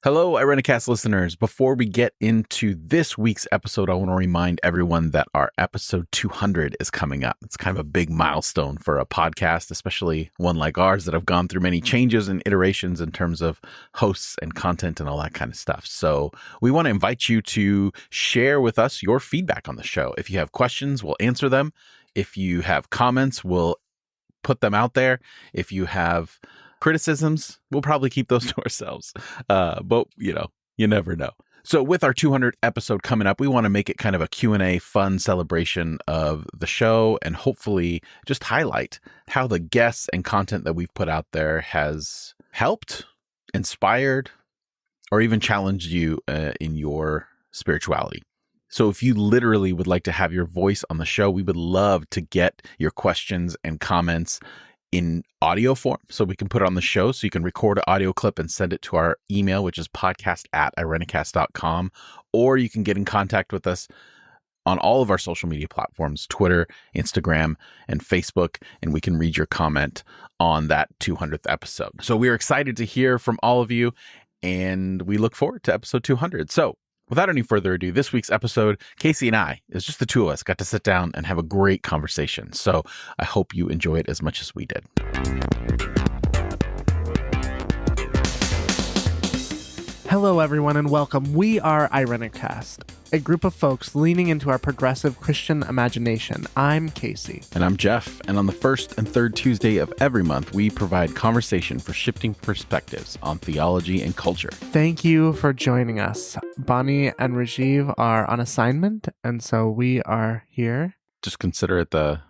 Hello, Irenicast listeners. Before we get into this week's episode, I want to remind everyone that our episode 200 is coming up. It's kind of a big milestone for a podcast, especially one like ours that have gone through many changes and iterations in terms of hosts and content and all that kind of stuff. So we want to invite you to share with us your feedback on the show. If you have questions, we'll answer them. If you have comments, we'll put them out there. If you have criticisms, we'll probably keep those to ourselves. But, you never know. So with our 200th episode coming up, we want to make it kind of a Q&A fun celebration of the show and hopefully just highlight how the guests and content that we've put out there has helped, inspired, or even challenged you in your spirituality. So if you literally would like to have your voice on the show, we would love to get your questions and comments in audio form so we can put it on the show. So you can record an audio clip and send it to our email, which is podcast@irenicast.com, or you can get in contact with us on all of our social media platforms, Twitter, Instagram, and Facebook, and we can read your comment on that 200th episode. So we're excited to hear from all of you, and we look forward to episode 200. So without any further ado, this week's episode, Casey and I, it's just the two of us, got to sit down and have a great conversation. So I hope you enjoy it as much as we did. Hello, everyone, and welcome. We are Irenicast, a group of folks leaning into our progressive Christian imagination. I'm Casey. And I'm Jeff. And on the first and third Tuesday of every month, we provide conversation for shifting perspectives on theology and culture. Thank you for joining us. Bonnie and Rajiv are on assignment, and so we are here. Just consider it the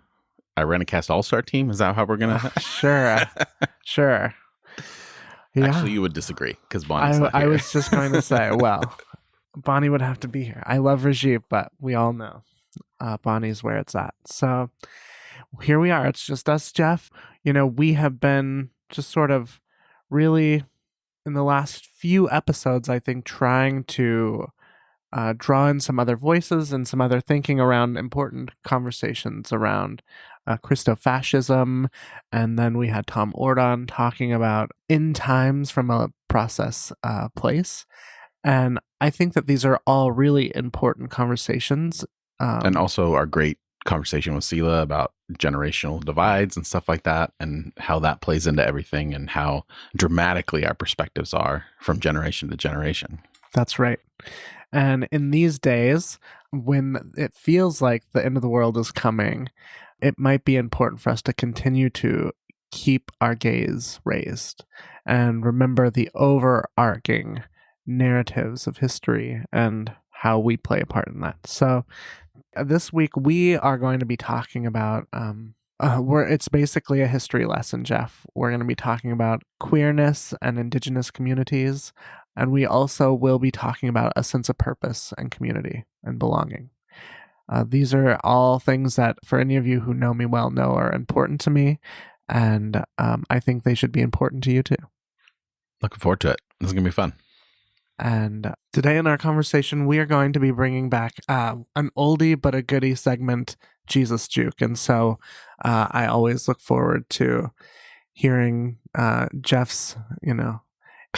Irenicast All-Star team. Is that how we're going to? Sure. Yeah. Actually, you would disagree because Bonnie's not here. I was just going to say, well, Bonnie would have to be here. I love Rajiv, but we all know Bonnie's where it's at. So here we are. It's just us, Jeff. We have been just sort of really in the last few episodes, I think, trying to draw in some other voices and some other thinking around important conversations around Christofascism, and then we had Tom Ordon talking about end times from a process place, and I think that these are all really important conversations. And also our great conversation with Sela about generational divides and stuff like that, and how that plays into everything, and how dramatically our perspectives are from generation to generation. That's right. And in these days, when it feels like the end of the world is coming, it might be important for us to continue to keep our gaze raised and remember the overarching narratives of history and how we play a part in that. So this week we are going to be talking about, it's basically a history lesson, Jeff. We're going to be talking about queerness and Indigenous communities, and we also will be talking about a sense of purpose and community and belonging. These are all things that, for any of you who know me well, know are important to me, and I think they should be important to you too. Looking forward to it. This is going to be fun. And today in our conversation, we are going to be bringing back an oldie but a goodie segment, Jesus Juke. And so I always look forward to hearing Jeff's,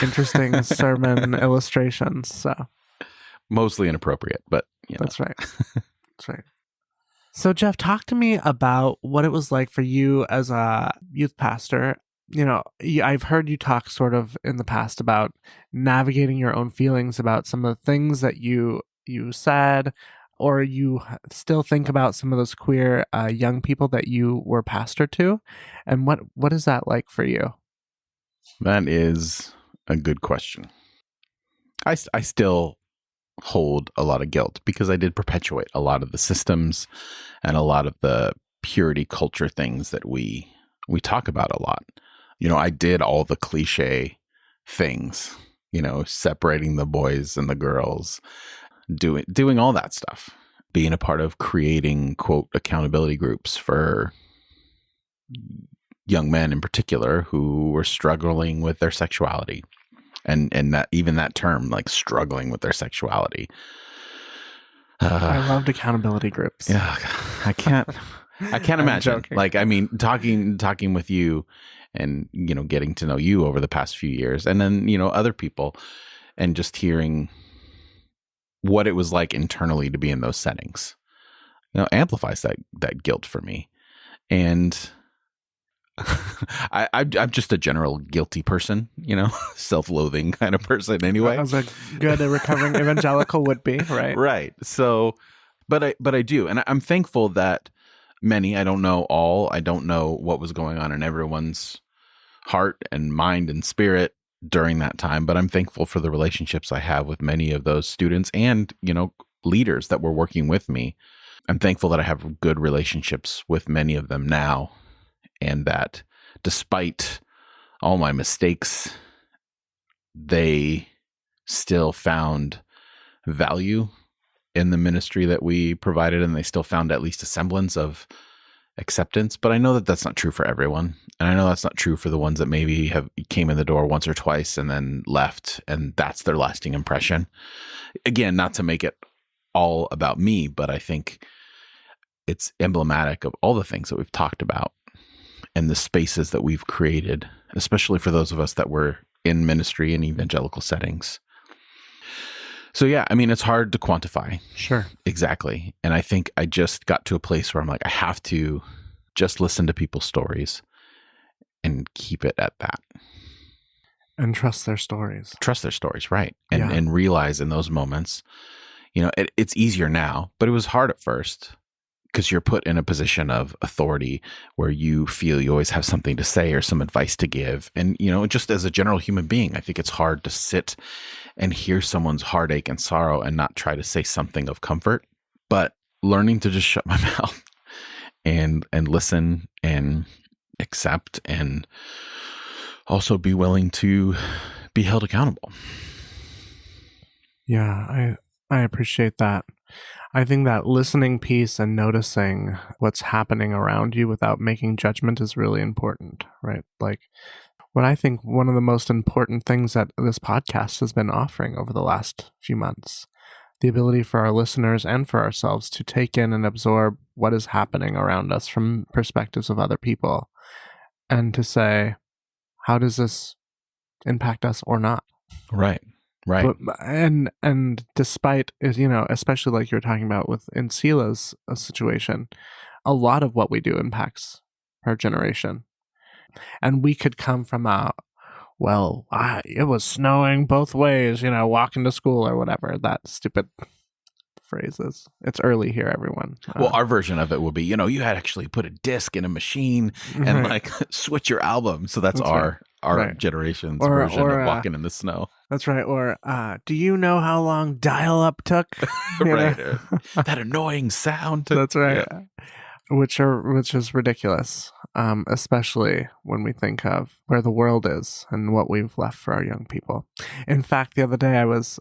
interesting sermon illustrations. So mostly inappropriate, but That's right. That's right. So Jeff, talk to me about what it was like for you as a youth pastor. I've heard you talk sort of in the past about navigating your own feelings about some of the things that you said, or you still think about some of those queer young people that you were pastor to. And what is that like for you? That is a good question. I still hold a lot of guilt because I did perpetuate a lot of the systems and a lot of the purity culture things that we talk about a lot. I did all the cliche things, separating the boys and the girls, doing all that stuff, being a part of creating, quote, accountability groups for young men in particular who were struggling with their sexuality. And that even that term, like struggling with their sexuality. I loved accountability groups. Yeah, I can't imagine. Joking. Like, I mean, talking with you and, getting to know you over the past few years, and then, other people, and just hearing what it was like internally to be in those settings, amplifies that guilt for me. And I'm just a general guilty person, self-loathing kind of person anyway. As a good recovering evangelical would be, right? Right. So, but I do. And I'm thankful that many, I don't know all, I don't know what was going on in everyone's heart and mind and spirit during that time, but I'm thankful for the relationships I have with many of those students and, leaders that were working with me. I'm thankful that I have good relationships with many of them now, and that despite all my mistakes, they still found value in the ministry that we provided, and they still found at least a semblance of acceptance. But I know that that's not true for everyone. And I know that's not true for the ones that maybe came in the door once or twice and then left, and that's their lasting impression. Again, not to make it all about me, but I think it's emblematic of all the things that we've talked about and the spaces that we've created, especially for those of us that were in ministry and evangelical settings. So yeah, I mean, it's hard to quantify. Sure. Exactly. And I think I just got to a place where I'm like, I have to just listen to people's stories and keep it at that. And trust their stories. Trust their stories, right. And realize in those moments, it's easier now, but it was hard at first because you're put in a position of authority where you feel you always have something to say or some advice to give. And, just as a general human being, I think it's hard to sit and hear someone's heartache and sorrow and not try to say something of comfort, but learning to just shut my mouth and listen and accept and also be willing to be held accountable. Yeah, I appreciate that. I think that listening piece and noticing what's happening around you without making judgment is really important, right? Like, what I think one of the most important things that this podcast has been offering over the last few months, the ability for our listeners and for ourselves to take in and absorb what is happening around us from perspectives of other people, and to say, how does this impact us or not? Right. But, and despite, especially like you're talking about in Sela's situation, a lot of what we do impacts our generation. And we could come from it was snowing both ways, walking to school or whatever, that stupid phrases. It's early here, everyone. Well, our version of it would be, you had actually put a disc in a machine and switch your album. So that's our generation's version of walking in the snow. That's right. Or do you know how long dial-up took? Right. That annoying sound. That's right. Yeah. Which is ridiculous, especially when we think of where the world is and what we've left for our young people. In fact, the other day I was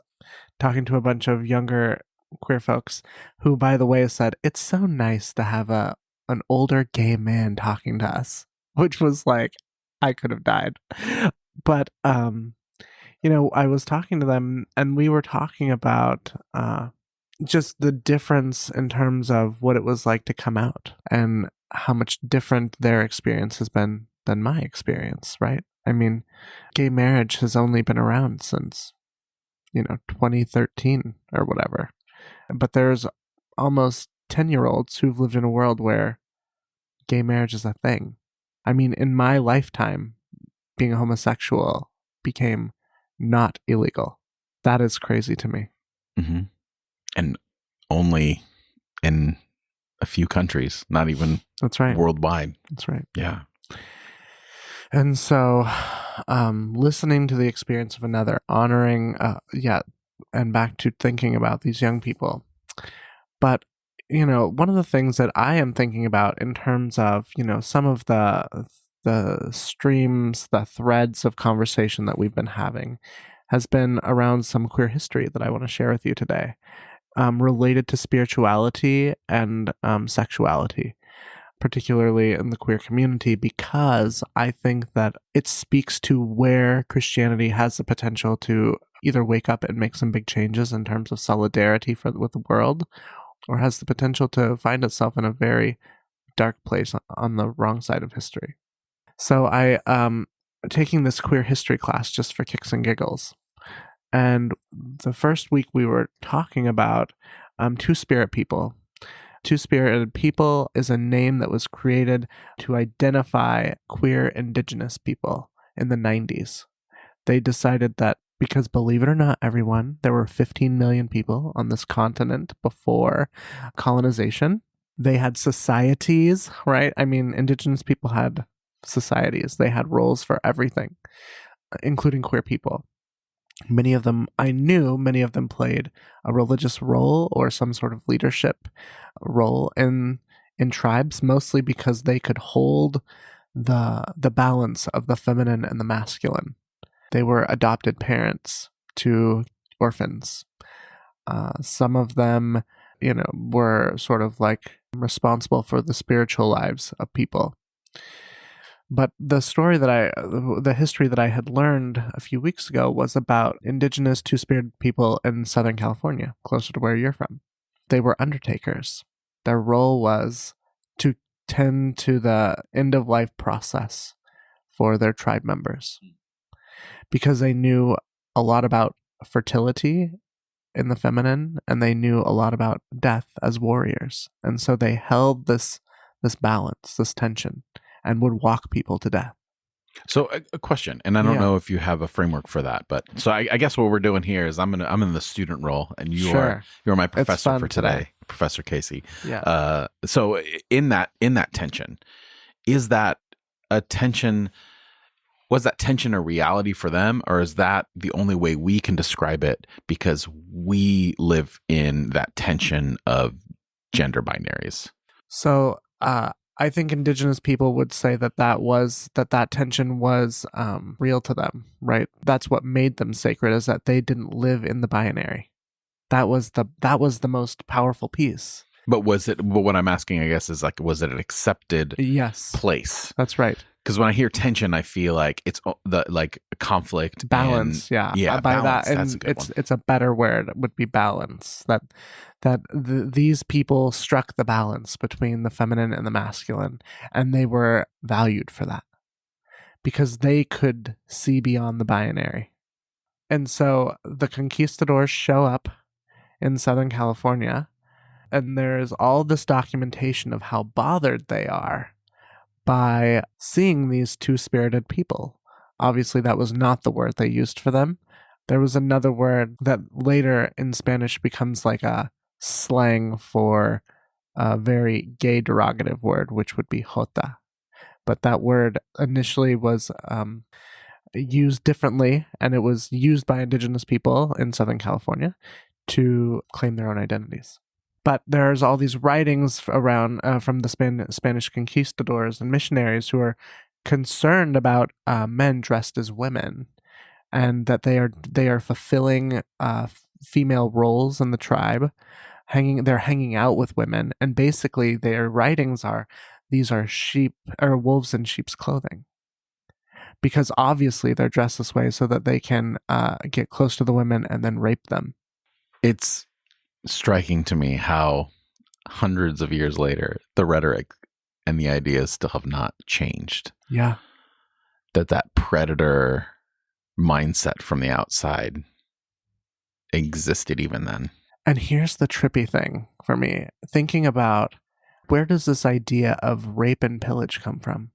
talking to a bunch of younger queer folks who, by the way, said it's so nice to have an older gay man talking to us, which was like, I could have died. But I was talking to them and we were talking about just the difference in terms of what it was like to come out and how much different their experience has been than my experience, right? I mean, gay marriage has only been around since 2013 or whatever. But there's almost 10-year-olds who've lived in a world where gay marriage is a thing. I mean, in my lifetime, being a homosexual became not illegal. That is crazy to me. Mm-hmm. And only in a few countries, not even That's right. worldwide. That's right. Yeah. And so listening to the experience of another, honoring, and back to thinking about these young people. But, one of the things that I am thinking about in terms of, some of the streams, the threads of conversation that we've been having has been around some queer history that I want to share with you today, related to spirituality and sexuality, particularly in the queer community, because I think that it speaks to where Christianity has the potential to either wake up and make some big changes in terms of solidarity with the world, or has the potential to find itself in a very dark place on the wrong side of history. So I taking this queer history class just for kicks and giggles. And the first week we were talking about two-spirit people. Two-spirited people is a name that was created to identify queer Indigenous people in the 90s. They decided that because, believe it or not, everyone, there were 15 million people on this continent before colonization. They had societies, right? I mean, Indigenous people had societies. They had roles for everything, including queer people. Many of them played a religious role or some sort of leadership role in tribes, mostly because they could hold the balance of the feminine and the masculine. They were adopted parents to orphans. Some of them, were sort of like responsible for the spiritual lives of people. But the history that I had learned a few weeks ago was about Indigenous two-spirited people in Southern California, closer to where you're from. They were undertakers. Their role was to tend to the end-of-life process for their tribe members, because they knew a lot about fertility in the feminine, and they knew a lot about death as warriors. And so they held this balance, this tension, and would walk people to death. So a question, and I don't know if you have a framework for that, but so I guess what we're doing here is I'm in the student role, and you're my professor for today, Professor Casey. Yeah. So in that tension, is that a tension? Was that tension a reality for them, or is that the only way we can describe it because we live in that tension of gender binaries? So I think Indigenous people would say that tension was real to them, right? That's what made them sacred, is that they didn't live in the binary. That was the most powerful piece. But what I'm asking, I guess, is like, was it an accepted place? That's right. Because when I hear tension, I feel like it's conflict, balance. By balance, that, and it's a better word. It would be balance. These people struck the balance between the feminine and the masculine, and they were valued for that because they could see beyond the binary. And so the conquistadors show up in Southern California, and there's all this documentation of how bothered they are by seeing these two-spirited people. Obviously, that was not the word they used for them. There was another word that later in Spanish becomes like a slang for a very gay derogative word, which would be jota. But that word initially was used differently, and it was used by Indigenous people in Southern California to claim their own identities. But there's all these writings around from the Spanish conquistadors and missionaries who are concerned about men dressed as women, and that they are fulfilling female roles in the tribe. They're hanging out with women, and basically their writings are, these are sheep or wolves in sheep's clothing, because obviously they're dressed this way so that they can get close to the women and then rape them. It's striking to me how hundreds of years later, the rhetoric and the ideas still have not changed. Yeah. That predator mindset from the outside existed even then. And here's the trippy thing for me, thinking about, where does this idea of rape and pillage come from?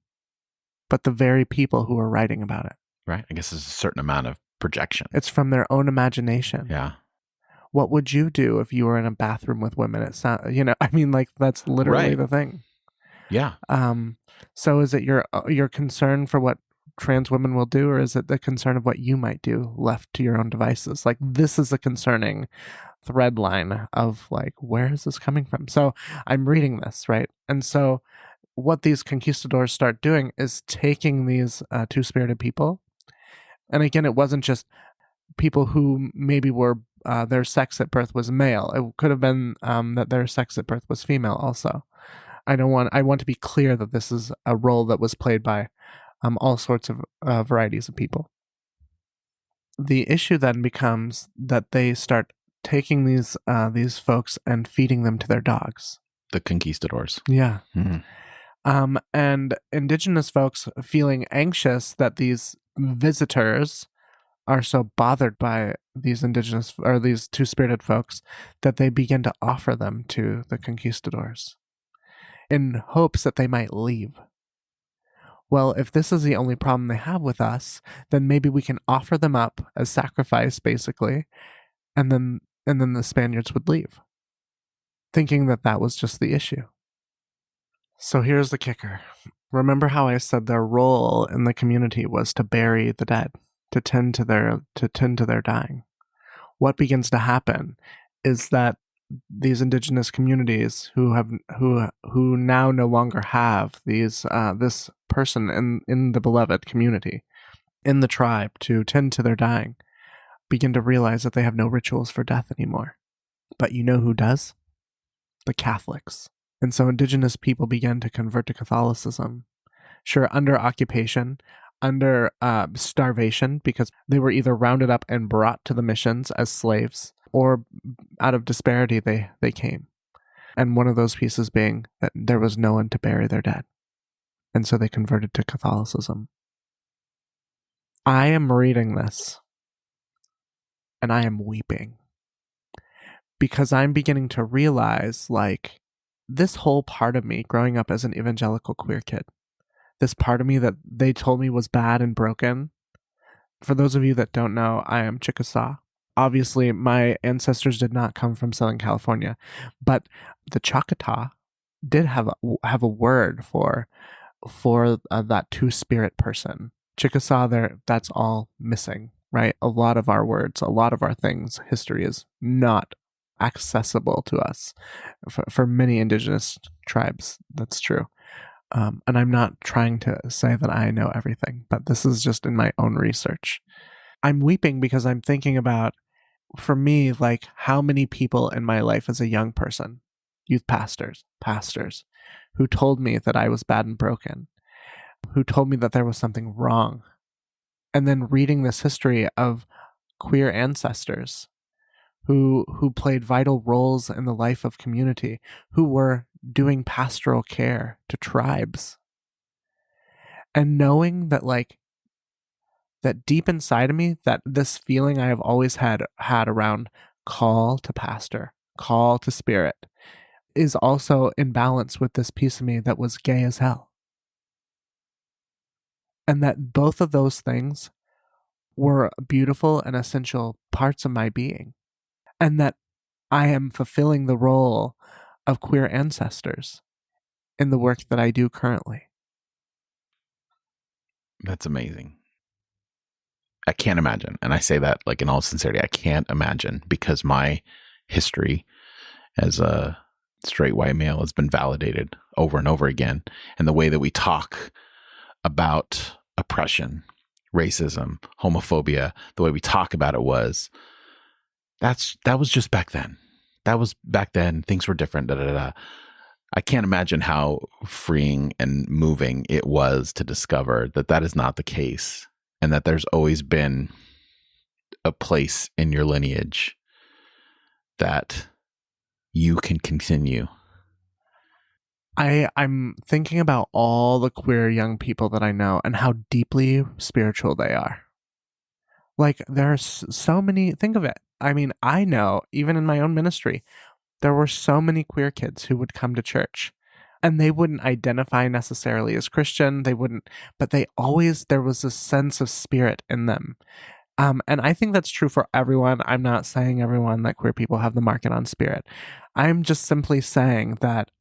But the very people who are writing about it. Right. I guess there's a certain amount of projection. It's from their own imagination. Yeah. What would you do if you were in a bathroom with women? It's not, I mean, like, that's literally the thing. Yeah. So is it your concern for what trans women will do, or is it the concern of what you might do left to your own devices? Like, this is a concerning thread line of like, where is this coming from? So I'm reading this, right? And so what these conquistadors start doing is taking these two-spirited people. And again, it wasn't just people who maybe were their sex at birth was male. It could have been that their sex at birth was female also. I want to be clear that this is a role that was played by all sorts of varieties of people. The issue then becomes that they start taking these folks and feeding them to their dogs. The conquistadors. Yeah. Mm-hmm. And Indigenous folks feeling anxious that these visitors are so bothered by these indigenous or these two-spirited folks that they begin to offer them to the conquistadors in hopes that they might leave. Well, if this is the only problem they have with us, then maybe we can offer them up as sacrifice, basically, and then the Spaniards would leave, thinking that that was just the issue. So here's the kicker. Remember how I said their role in the community was to bury the dead, to tend to their dying. What begins to happen is that these indigenous communities who now no longer have these this person in the beloved community, in the tribe, to tend to their dying, begin to realize that they have no rituals for death anymore. But you know who does? The Catholics. And so indigenous people began to convert to Catholicism. Sure, under occupation, under starvation, because they were either rounded up and brought to the missions as slaves, or out of disparity they came. And one of those pieces being that there was no one to bury their dead. And so they converted to Catholicism. I am reading this, and I am weeping. Because I'm beginning to realize, like, this whole part of me growing up as an evangelical queer kid, this part of me that they told me was bad and broken. For those of you that don't know, I am Chickasaw. Obviously, my ancestors did not come from Southern California, but the Choctaw did have a word for that two-spirit person. Chickasaw, that's all missing, right? A lot of our words, a lot of our things, history is not accessible to us. For many indigenous tribes, that's true. And I'm not trying to say that I know everything, but this is just in my own research. I'm weeping because I'm thinking about, for me, like, how many people in my life as a young person, youth pastors, who told me that I was bad and broken, who told me that there was something wrong. And then reading this history of queer ancestors who played vital roles in the life of community, who were doing pastoral care to tribes. And knowing that, like, that deep inside of me, that this feeling I have always had around call to pastor, call to spirit, is also in balance with this piece of me that was gay as hell. And that both of those things were beautiful and essential parts of my being. And that I am fulfilling the role of queer ancestors in the work that I do currently. That's amazing. I can't imagine. And I say that, like, in all sincerity, I can't imagine, because my history as a straight white male has been validated over and over again. And the way that we talk about oppression, racism, homophobia, the way we talk about it that was just back then. That was back then. Things were different. I can't imagine how freeing and moving it was to discover that is not the case, and that there's always been a place in your lineage that you can continue. I'm thinking about all the queer young people that I know and how deeply spiritual they are. Like, there's so many, think of it. I mean, I know, even in my own ministry, there were so many queer kids who would come to church, and they wouldn't identify necessarily as Christian. But there was a sense of spirit in them. And I think that's true for everyone. I'm not saying everyone, that queer people have the market on spirit. I'm just simply saying that,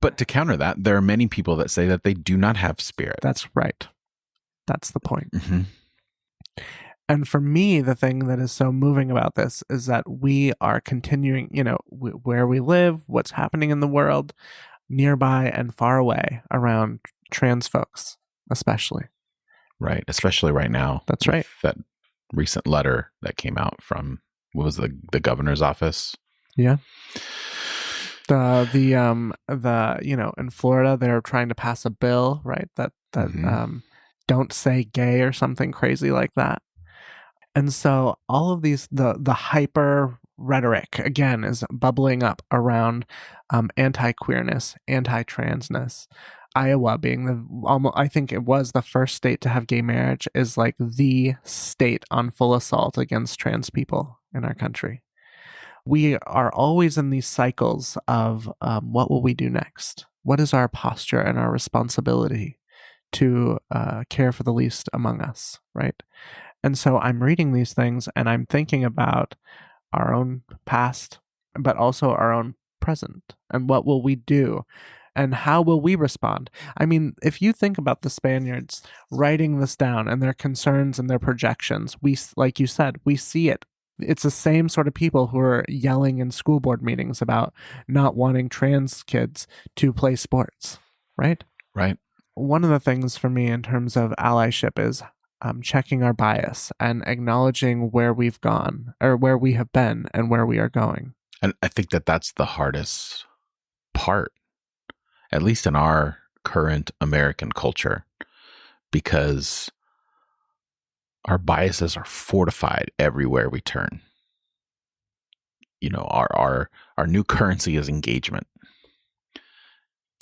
but to counter that, there are many people that say that they do not have spirit. That's right. That's the point. Mm-hmm. And for me, the thing that is so moving about this is that we are continuing, where we live, what's happening in the world, nearby and far away around trans folks, especially. Right. Especially right now. That's right. That recent letter that came out from, what was the governor's office? Yeah. In Florida, they're trying to pass a bill, right? That Mm-hmm. Don't say gay or something crazy like that. And so all of these, the hyper rhetoric, again, is bubbling up around anti-queerness, anti-transness. Iowa being I think it was the first state to have gay marriage, is like the state on full assault against trans people in our country. We are always in these cycles of what will we do next? What is our posture and our responsibility to care for the least among us, right? And so I'm reading these things and I'm thinking about our own past, but also our own present. And what will we do? And how will we respond? I mean, if you think about the Spaniards writing this down and their concerns and their projections, like you said, we see it. It's the same sort of people who are yelling in school board meetings about not wanting trans kids to play sports, right? Right. One of the things for me in terms of allyship is checking our bias and acknowledging where we've gone or where we have been and where we are going. And I think that that's the hardest part, at least in our current American culture, because our biases are fortified everywhere we turn. You know, our new currency is engagement.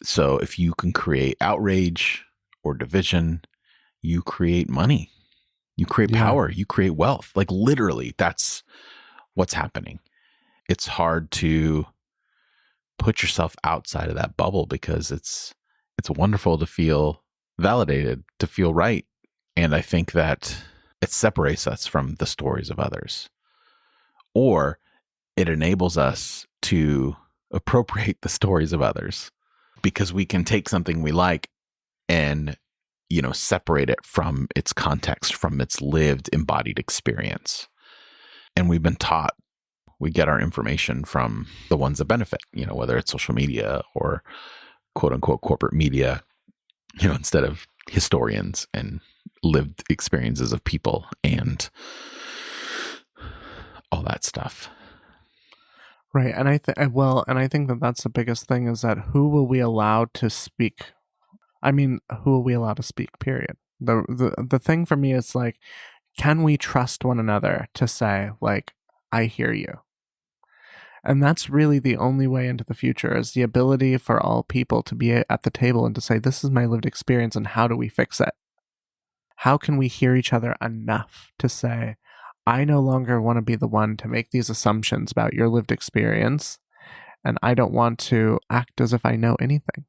So if you can create outrage or division, you create money, you create power, you create wealth. Like literally, that's what's happening. It's hard to put yourself outside of that bubble because it's wonderful to feel validated, to feel right. And I think that it separates us from the stories of others, or it enables us to appropriate the stories of others because we can take something we like and, you know, separate it from its context, from its lived embodied experience. And we've been taught, we get our information from the ones that benefit, you know, whether it's social media or quote unquote corporate media, you know, instead of historians and lived experiences of people and all that stuff. Right. And I think that that's the biggest thing, is that who will we allow to speak? I mean, who will we allow to speak, period? The thing for me is like, can we trust one another to say, like, I hear you? And that's really the only way into the future, is the ability for all people to be at the table and to say, this is my lived experience and how do we fix it? How can we hear each other enough to say, I no longer want to be the one to make these assumptions about your lived experience, and I don't want to act as if I know anything.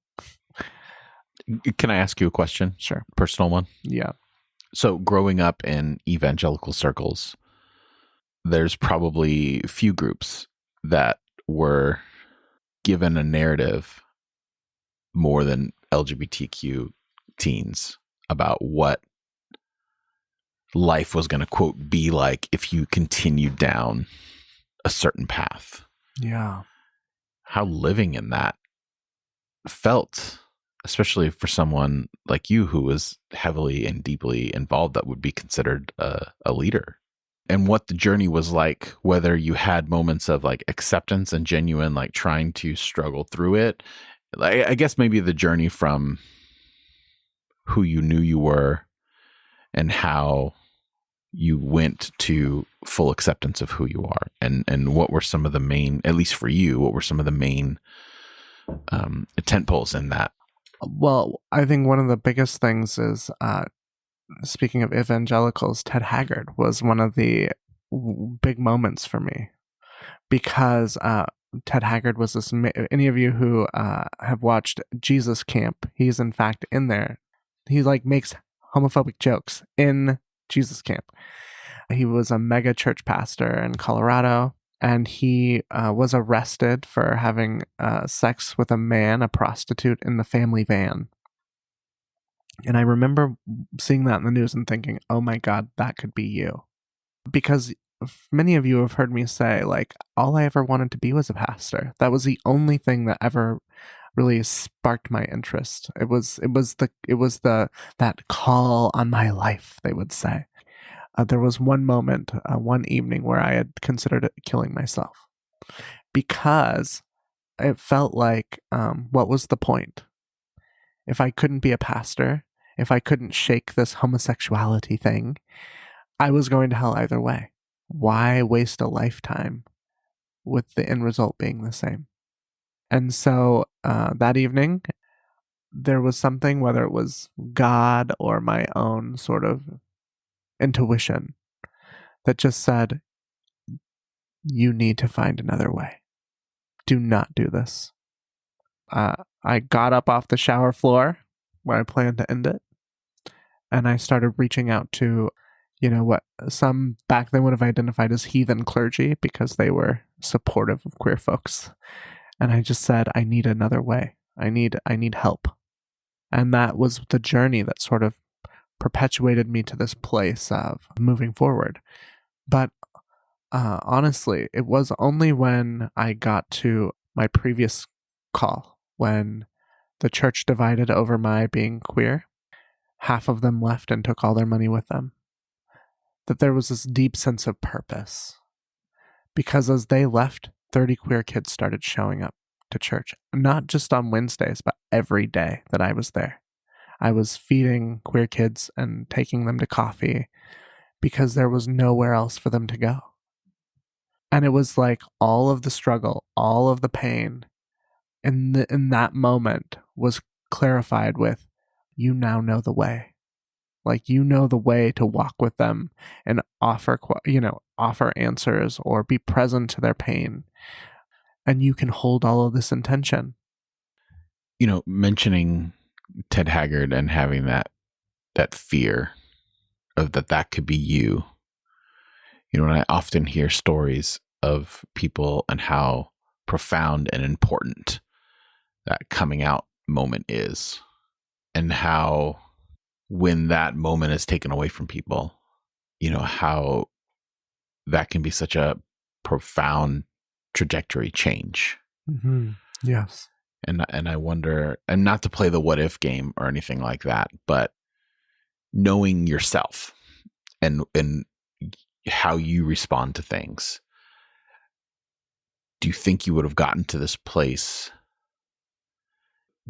Can I ask you a question? Sure. Personal one? Yeah. So growing up in evangelical circles, there's probably few groups that were given a narrative more than LGBTQ teens about what life was going to, quote, be like if you continued down a certain path. Yeah. How living in that felt, especially for someone like you who was heavily and deeply involved, that would be considered a leader. And what the journey was like, whether you had moments of like acceptance and genuine like trying to struggle through it. I guess maybe the journey from who you knew you were and how you went to full acceptance of who you are, and what were some of the main, at least for you, what were some of the main tent poles in that? Well, I think one of the biggest things is, speaking of evangelicals, Ted Haggard was one of the big moments for me, because Ted Haggard was this. Any of you who have watched Jesus Camp, he's in fact in there. He like makes homophobic jokes in Jesus Camp. He was a mega church pastor in Colorado, and he was arrested for having sex with a prostitute, in the family van. And I remember seeing that in the news and thinking, oh my God, that could be you. Because many of you have heard me say, like, all I ever wanted to be was a pastor. That was the only thing that ever really sparked my interest. It was that call on my life, they would say. There was one moment, one evening, where I had considered killing myself, because it felt like, what was the point? If I couldn't be a pastor, if I couldn't shake this homosexuality thing, I was going to hell either way. Why waste a lifetime with the end result being the same? And so that evening, there was something, whether it was God or my own sort of intuition, that just said, you need to find another way. Do not do this. I got up off the shower floor where I planned to end it, and I started reaching out to, what some back then would have identified as heathen clergy, because they were supportive of queer folks. And I just said, I need another way. I need help. And that was the journey that sort of perpetuated me to this place of moving forward. But honestly, it was only when I got to my previous call, when the church divided over my being queer, half of them left and took all their money with them, that there was this deep sense of purpose. Because as they left, 30 queer kids started showing up to church, not just on Wednesdays, but every day that I was there. I was feeding queer kids and taking them to coffee because there was nowhere else for them to go. And it was like all of the struggle, all of the pain in that moment was clarified with, you now know the way. Like, you know the way to walk with them and offer answers or be present to their pain. And you can hold all of this intention. Mentioning Ted Haggard and having that fear of that could be you. And I often hear stories of people and how profound and important that coming out moment is, and how when that moment is taken away from people, how that can be such a profound trajectory change. Mm-hmm. Yes. And I wonder, and not to play the what if game or anything like that, but knowing yourself and how you respond to things. Do you think you would have gotten to this place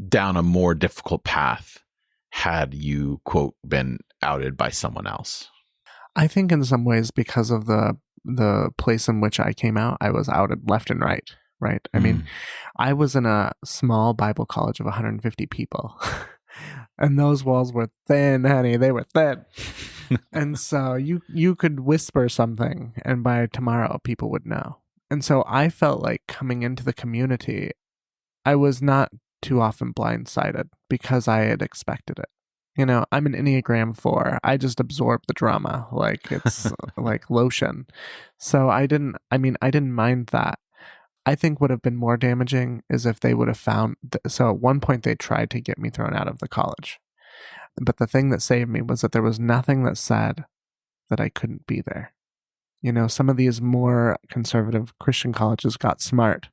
down a more difficult path had you, quote, been outed by someone else? I think in some ways, because of the place in which I came out, I was outed left and right. I mean, I was in a small Bible college of 150 people. And those walls were thin, honey. They were thin. And so you could whisper something, and by tomorrow, people would know. And so I felt like coming into the community, I was not too often blindsided because I had expected it. I'm an Enneagram 4. I just absorb the drama like it's like lotion. So I didn't mind that. I think would have been more damaging is if they would have found. So at one point they tried to get me thrown out of the college. But the thing that saved me was that there was nothing that said that I couldn't be there. Some of these more conservative Christian colleges got smart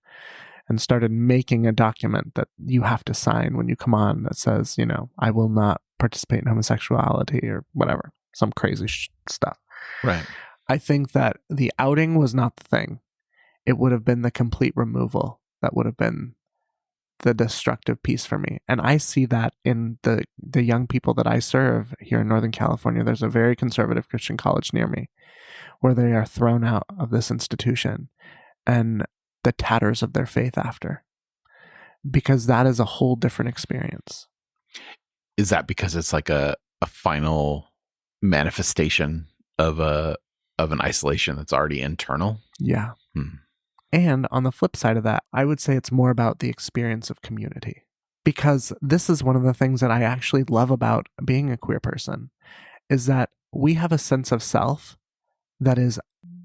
and started making a document that you have to sign when you come on that says, I will not participate in homosexuality or whatever, some crazy stuff. Right. I think that the outing was not the thing. It would have been the complete removal that would have been the destructive piece for me. And I see that in the young people that I serve here in Northern California. There's a very conservative Christian college near me where they are thrown out of this institution and the tatters of their faith after, because that is a whole different experience. Is that because it's like a final manifestation of an isolation that's already internal? Yeah. And on the flip side of that, I would say it's more about the experience of community, because this is one of the things that I actually love about being a queer person, is that we have a sense of self that is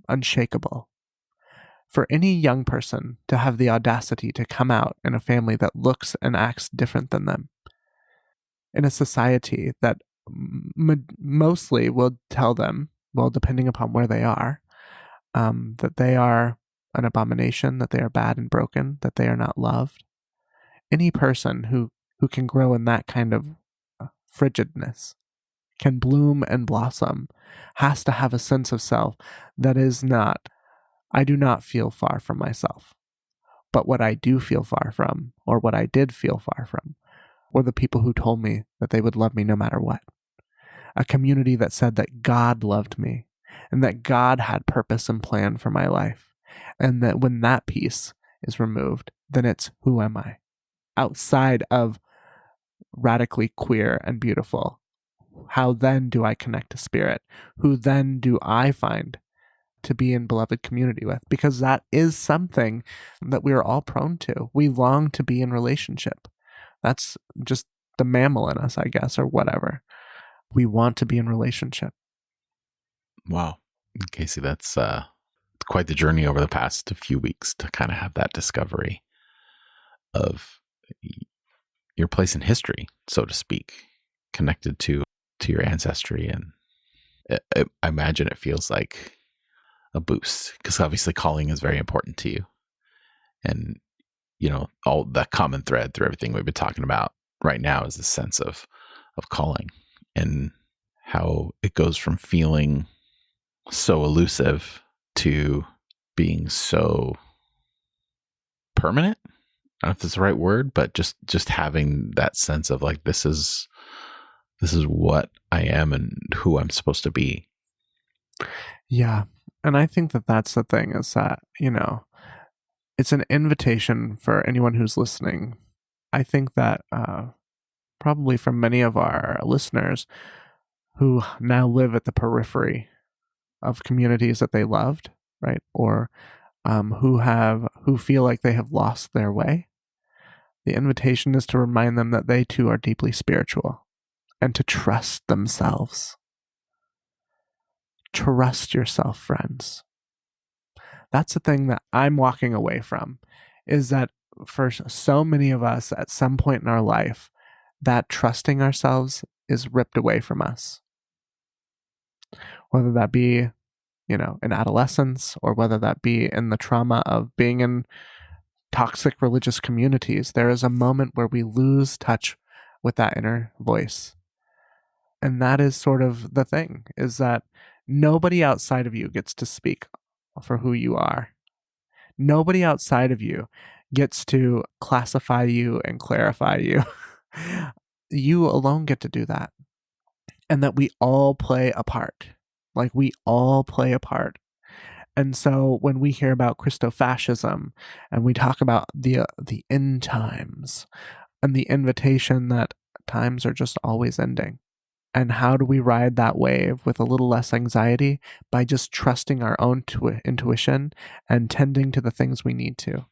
unshakable. For any young person to have the audacity to come out in a family that looks and acts different than them, in a society that mostly will tell them, well, depending upon where they are, that they are an abomination, that they are bad and broken, that they are not loved. Any person who can grow in that kind of frigidness, can bloom and blossom, has to have a sense of self that is not, I do not feel far from myself. But what I do feel far from, or what I did feel far from, were the people who told me that they would love me no matter what. A community that said that God loved me and that God had purpose and plan for my life. And that when that piece is removed, then it's, who am I? Outside of radically queer and beautiful, how then do I connect to spirit? Who then do I find to be in beloved community with? Because that is something that we are all prone to. We long to be in relationship. That's just the mammal in us, I guess, or whatever. We want to be in relationship. Wow. Casey, that's quite the journey over the past few weeks to kind of have that discovery of your place in history, so to speak, connected to your ancestry. And I imagine it feels like a boost, because obviously calling is very important to you. And, all that common thread through everything we've been talking about right now is the sense of calling, and how it goes from feeling so elusive to being so permanent. I don't know if that's the right word, but just having that sense of like, this is what I am and who I'm supposed to be. Yeah. And I think that that's the thing, is that, it's an invitation for anyone who's listening. I think that probably for many of our listeners who now live at the periphery of communities that they loved, right? Or who feel like they have lost their way. The invitation is to remind them that they too are deeply spiritual, and to trust themselves. Trust yourself, friends. That's the thing that I'm walking away from, is that for so many of us at some point in our life, that trusting ourselves is ripped away from us. Whether that be, in adolescence, or whether that be in the trauma of being in toxic religious communities, there is a moment where we lose touch with that inner voice. And that is sort of the thing, is that nobody outside of you gets to speak for who you are. Nobody outside of you gets to classify you and clarify you. You alone get to do that. And that we all play a part. Like, we all play a part. And so when we hear about Christofascism, and we talk about the end times, and the invitation that times are just always ending, and how do we ride that wave with a little less anxiety? By just trusting our own intuition and tending to the things we need to.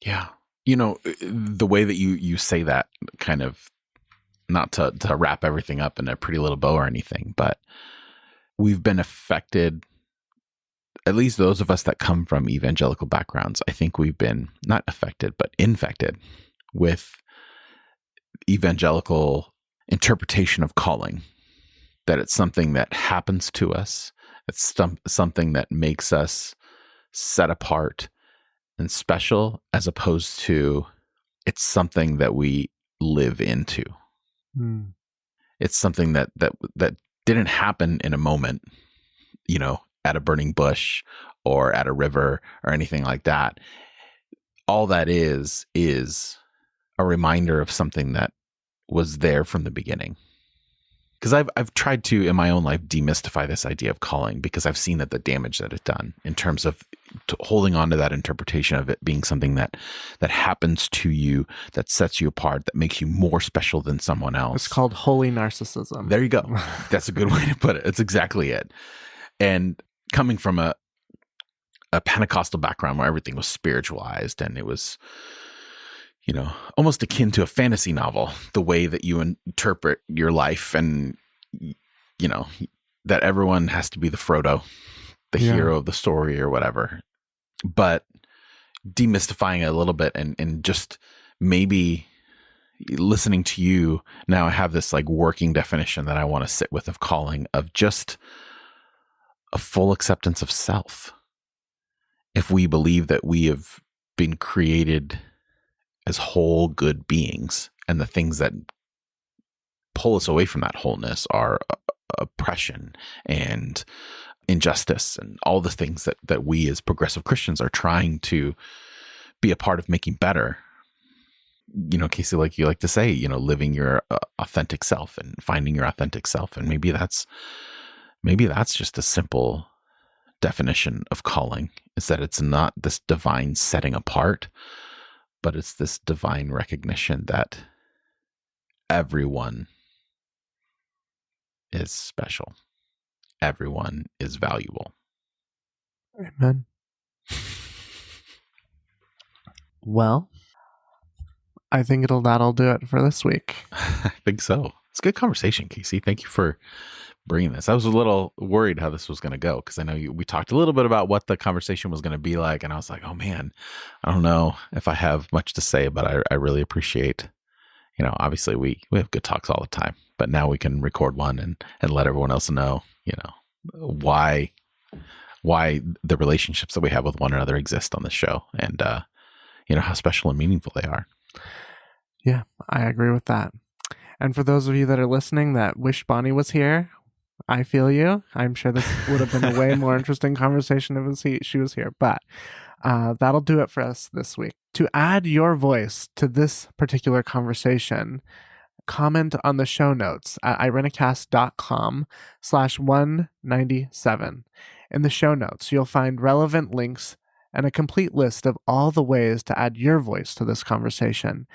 Yeah. The way that you say that, kind of, not to wrap everything up in a pretty little bow or anything, but we've been affected, at least those of us that come from evangelical backgrounds, I think we've been not affected, but infected with evangelical interpretation of calling, that it's something that happens to us. It's something that makes us set apart and special, as opposed to it's something that we live into. It's something that didn't happen in a moment, at a burning bush or at a river or anything like that. All that is a reminder of something that was there from the beginning. Because I've tried to, in my own life, demystify this idea of calling, because I've seen that the damage that it's done in terms of holding on to that interpretation of it being something that happens to you, that sets you apart, that makes you more special than someone else. It's called holy narcissism. There you go. That's a good way to put it. It's exactly it. And coming from a Pentecostal background where everything was spiritualized, and it was, almost akin to a fantasy novel, the way that you interpret your life, and, that everyone has to be the Frodo, the hero of the story or whatever. But demystifying it a little bit, and just maybe listening to you now, I have this like working definition that I want to sit with of calling, of just a full acceptance of self. If we believe that we have been created as whole good beings, and the things that pull us away from that wholeness are oppression and injustice, and all the things that we as progressive Christians are trying to be a part of making better. Casey, like you like to say, living your authentic self and finding your authentic self. And maybe that's just a simple definition of calling, is that it's not this divine setting apart, but it's this divine recognition that everyone is special. Everyone is valuable. Amen. Well, I think that'll do it for this week. I think so. It's a good conversation, Casey. Thank you for bringing this. I was a little worried how this was going to go because I know we talked a little bit about what the conversation was going to be like, and I was like, oh man, I don't know if I have much to say, but I really appreciate, obviously we have good talks all the time, but now we can record one and let everyone else know, why the relationships that we have with one another exist on this show, and how special and meaningful they are. Yeah, I agree with that. And for those of you that are listening that wish Bonnie was here, I feel you. I'm sure this would have been a way more interesting conversation if she was here. But that'll do it for us this week. To add your voice to this particular conversation, comment on the show notes at irenicast.com/197. In the show notes, you'll find relevant links and a complete list of all the ways to add your voice to this conversation.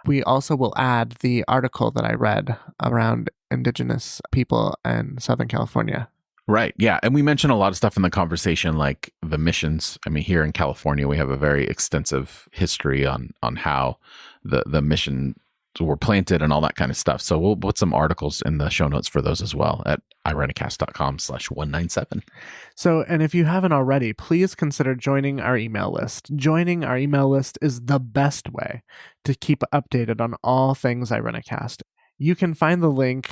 We also will add the article that I read around Indigenous people in Southern California. Right. Yeah. And we mentioned a lot of stuff in the conversation, like the missions. I mean, here in California, we have a very extensive history on how the missions were planted and all that kind of stuff. So we'll put some articles in the show notes for those as well at irenicast.com/197. So, and if you haven't already, please consider joining our email list. Joining our email list is the best way to keep updated on all things Irenicast. You can find the link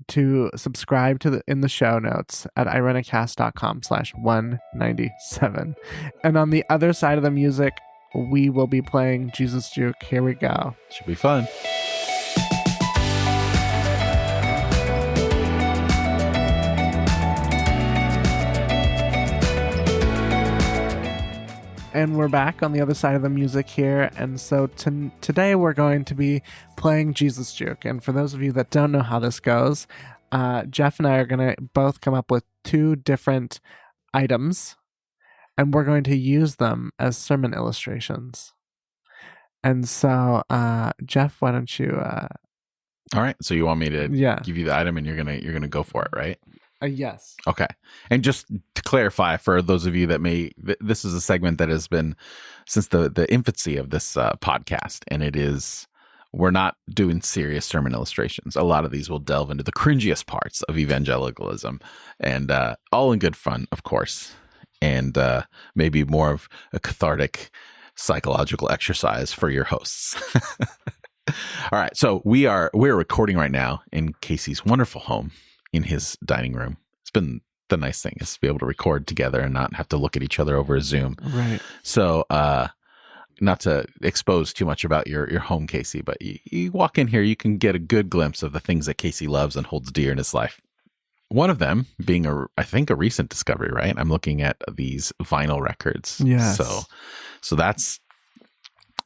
to subscribe in the show notes at irenicast.com/197. And on the other side of the music, we will be playing Jesus Juke. Here we go. Should be fun. And we're back on the other side of the music here. And so today we're going to be playing Jesus Juke. And for those of you that don't know how this goes, Jeff and I are going to both come up with 2 different items, and we're going to use them as sermon illustrations. And so, Jeff, why don't you... All right. So you want me to give you the item and you're gonna go for it, right? Yes. Okay. And just to clarify for those of you that this is a segment that has been since the infancy of this podcast, and we're not doing serious sermon illustrations. A lot of these will delve into the cringiest parts of evangelicalism, and all in good fun, of course, and maybe more of a cathartic psychological exercise for your hosts. All right. So we're recording right now in Casey's wonderful home in his dining room. It's been the nice thing is to be able to record together and not have to look at each other over a Zoom. Right. So, not to expose too much about your home, Casey, but you walk in here, you can get a good glimpse of the things that Casey loves and holds dear in his life. One of them being I think a recent discovery, right? I'm looking at these vinyl records. Yes. So that's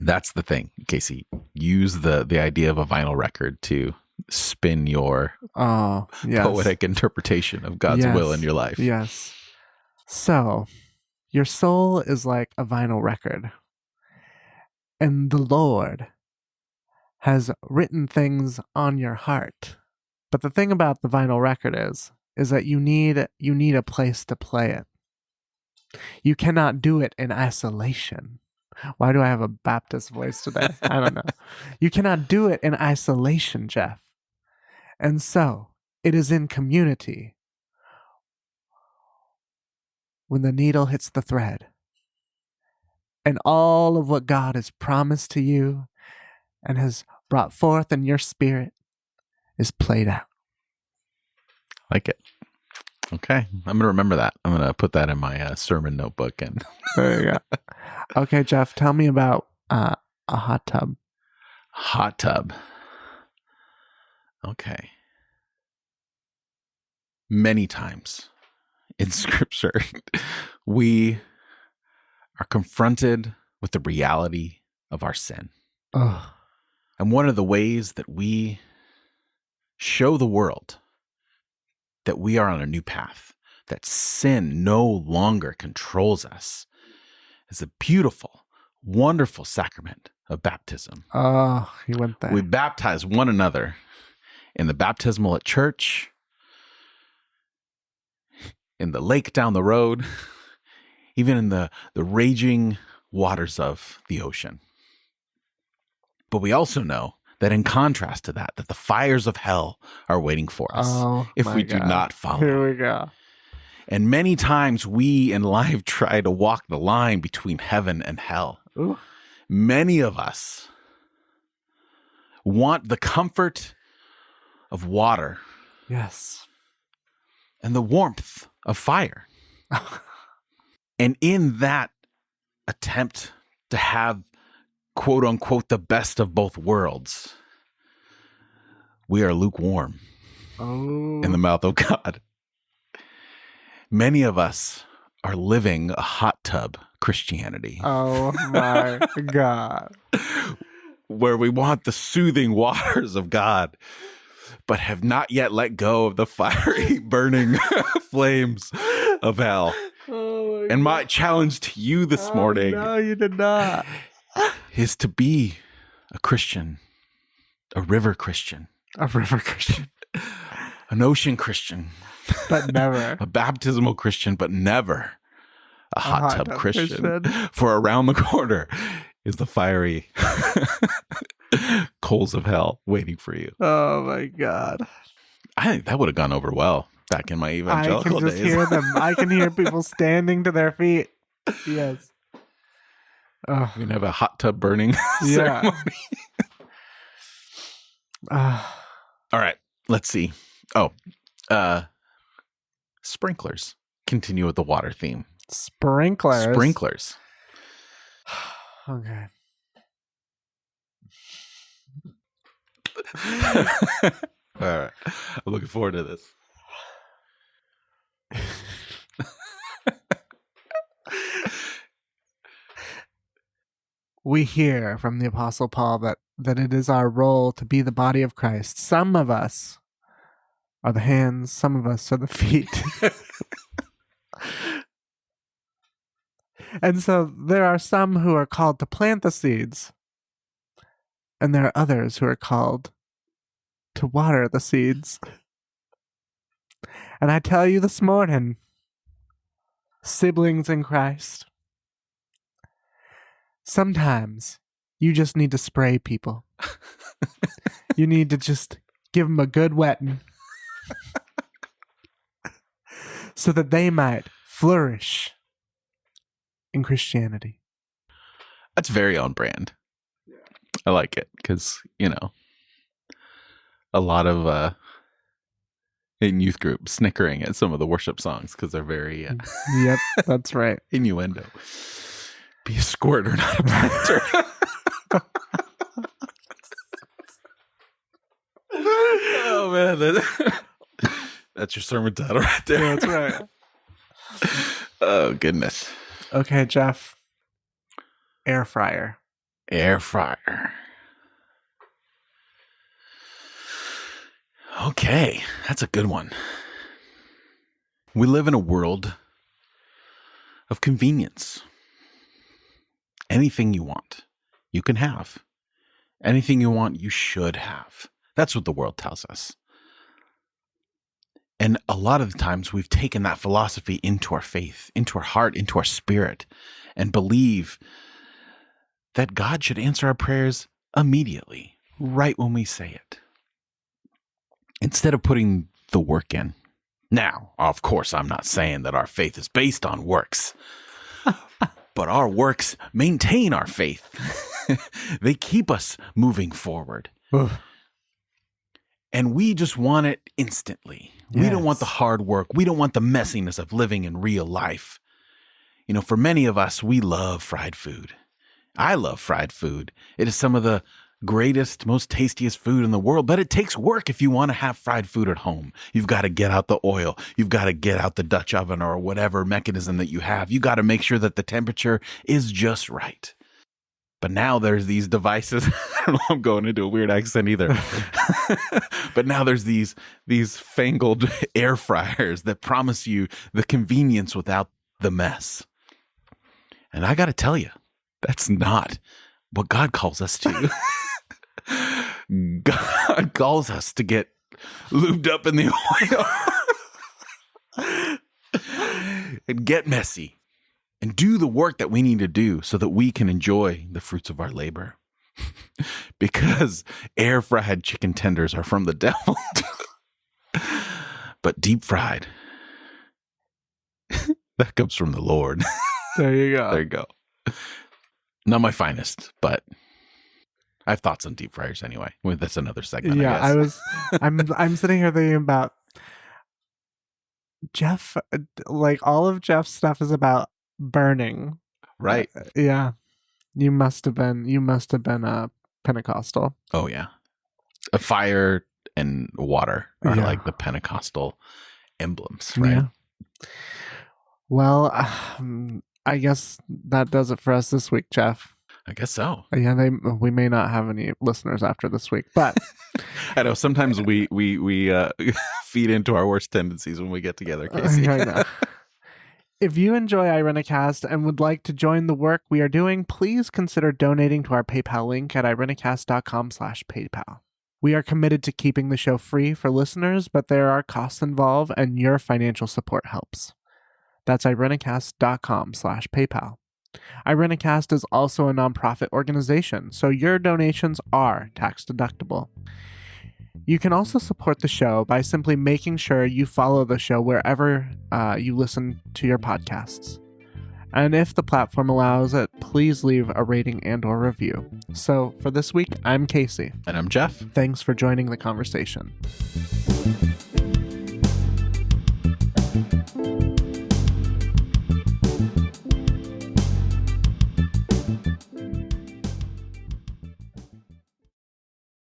the thing, Casey. Use the idea of a vinyl record to spin your poetic interpretation of God's will in your life. Yes. So, your soul is like a vinyl record, and the Lord has written things on your heart. But the thing about the vinyl record is that you need a place to play it. You cannot do it in isolation. Why do I have a Baptist voice today? I don't know. You cannot do it in isolation, Jeff. And so, it is in community when the needle hits the thread and all of what God has promised to you and has brought forth in your spirit is played out. Like it. Okay. I'm going to remember that. I'm going to put that in my sermon notebook. And there you go. Okay, Jeff, tell me about a hot tub. Hot tub. Okay. Many times in Scripture, we are confronted with the reality of our sin. Oh. And one of the ways that we show the world that we are on a new path, that sin no longer controls us, is a beautiful, wonderful sacrament of baptism. Oh, you went there. We baptize one another in the baptismal at church, in the lake down the road, even in the raging waters of the ocean. But we also know that in contrast to that, the fires of hell are waiting for us if we do not follow. Here we go. And many times we in life try to walk the line between heaven and hell. Ooh. Many of us want the comfort of water. Yes. And the warmth of fire. And in that attempt to have, quote unquote, the best of both worlds, we are lukewarm in the mouth of God. Many of us are living a hot tub Christianity. Oh my God. Where we want the soothing waters of God, but have not yet let go of the fiery, burning flames of hell. Oh and my challenge to you this morning, no, you did not, is to be a Christian, a river Christian, an ocean Christian, but never a baptismal Christian, but never a hot tub Christian. For around the corner is the fiery coals of hell waiting for you. Oh my God. I think that would have gone over well back in my evangelical days. I can just hear them. I can hear people standing to their feet. Yes. Oh. We can have a hot tub burning ceremony. All right. Let's see. Sprinklers. Continue with the water theme. Sprinklers. Okay. All right. I'm looking forward to this. We hear from the Apostle Paul that it is our role to be the body of Christ. Some of us are the hands, some of us are the feet. And so there are some who are called to plant the seeds, and there are others who are called to water the seeds. And I tell you this morning, siblings in Christ, sometimes you just need to spray people. You need to just give them a good wetting so that they might flourish in Christianity. That's very on brand. Yeah. I like it because, a lot of in youth group snickering at some of the worship songs because they're very yep, that's right. Innuendo. Be a squirter, not a planter. Oh man, that's your sermon title right there. Yeah, that's right. Oh goodness. Okay, Jeff. Air fryer. Okay, that's a good one. We live in a world of convenience. Anything you want, you can have. Anything you want, you should have. That's what the world tells us. And a lot of the times we've taken that philosophy into our faith, into our heart, into our spirit, and believe that God should answer our prayers immediately, right when we say it, instead of putting the work in. Now, of course, I'm not saying that our faith is based on works, but our works maintain our faith. They keep us moving forward. And we just want it instantly. Yes. We don't want the hard work. We don't want the messiness of living in real life. For many of us, we love fried food. I love fried food. It is some of the greatest, most tastiest food in the world, but it takes work if you want to have fried food at home. You've got to get out the oil. You've got to get out the Dutch oven or whatever mechanism that you have. You got to make sure that the temperature is just right. But now there's these devices. I don't know, I'm going into a weird accent either. But now there's these fangled air fryers that promise you the convenience without the mess. And I got to tell you, that's not what God calls us to. God calls us to get lubed up in the oil. And get messy. And do the work that we need to do so that we can enjoy the fruits of our labor. Because air fried chicken tenders are from the devil. But deep fried, that comes from the Lord. There you go. There you go. Not my finest, but I have thoughts on deep fryers anyway. Well, that's another segment. Yeah, I guess. I'm sitting here thinking about Jeff. Like all of Jeff's stuff is about burning. Right. Yeah. You must have been a Pentecostal. Oh yeah. A fire and water are like the Pentecostal emblems, right? Yeah. Well, I guess that does it for us this week, Jeff. I guess so. Yeah, we may not have any listeners after this week, but I know sometimes we feed into our worst tendencies when we get together, Casey. I know. If you enjoy Irenicast and would like to join the work we are doing, please consider donating to our PayPal link at irenicast.com/PayPal. We are committed to keeping the show free for listeners, but there are costs involved and your financial support helps. That's irenicast.com/PayPal. Irenicast is also a nonprofit organization, so your donations are tax deductible. You can also support the show by simply making sure you follow the show wherever you listen to your podcasts. And if the platform allows it, please leave a rating and or review. So for this week, I'm Casey. And I'm Jeff. Thanks for joining the conversation.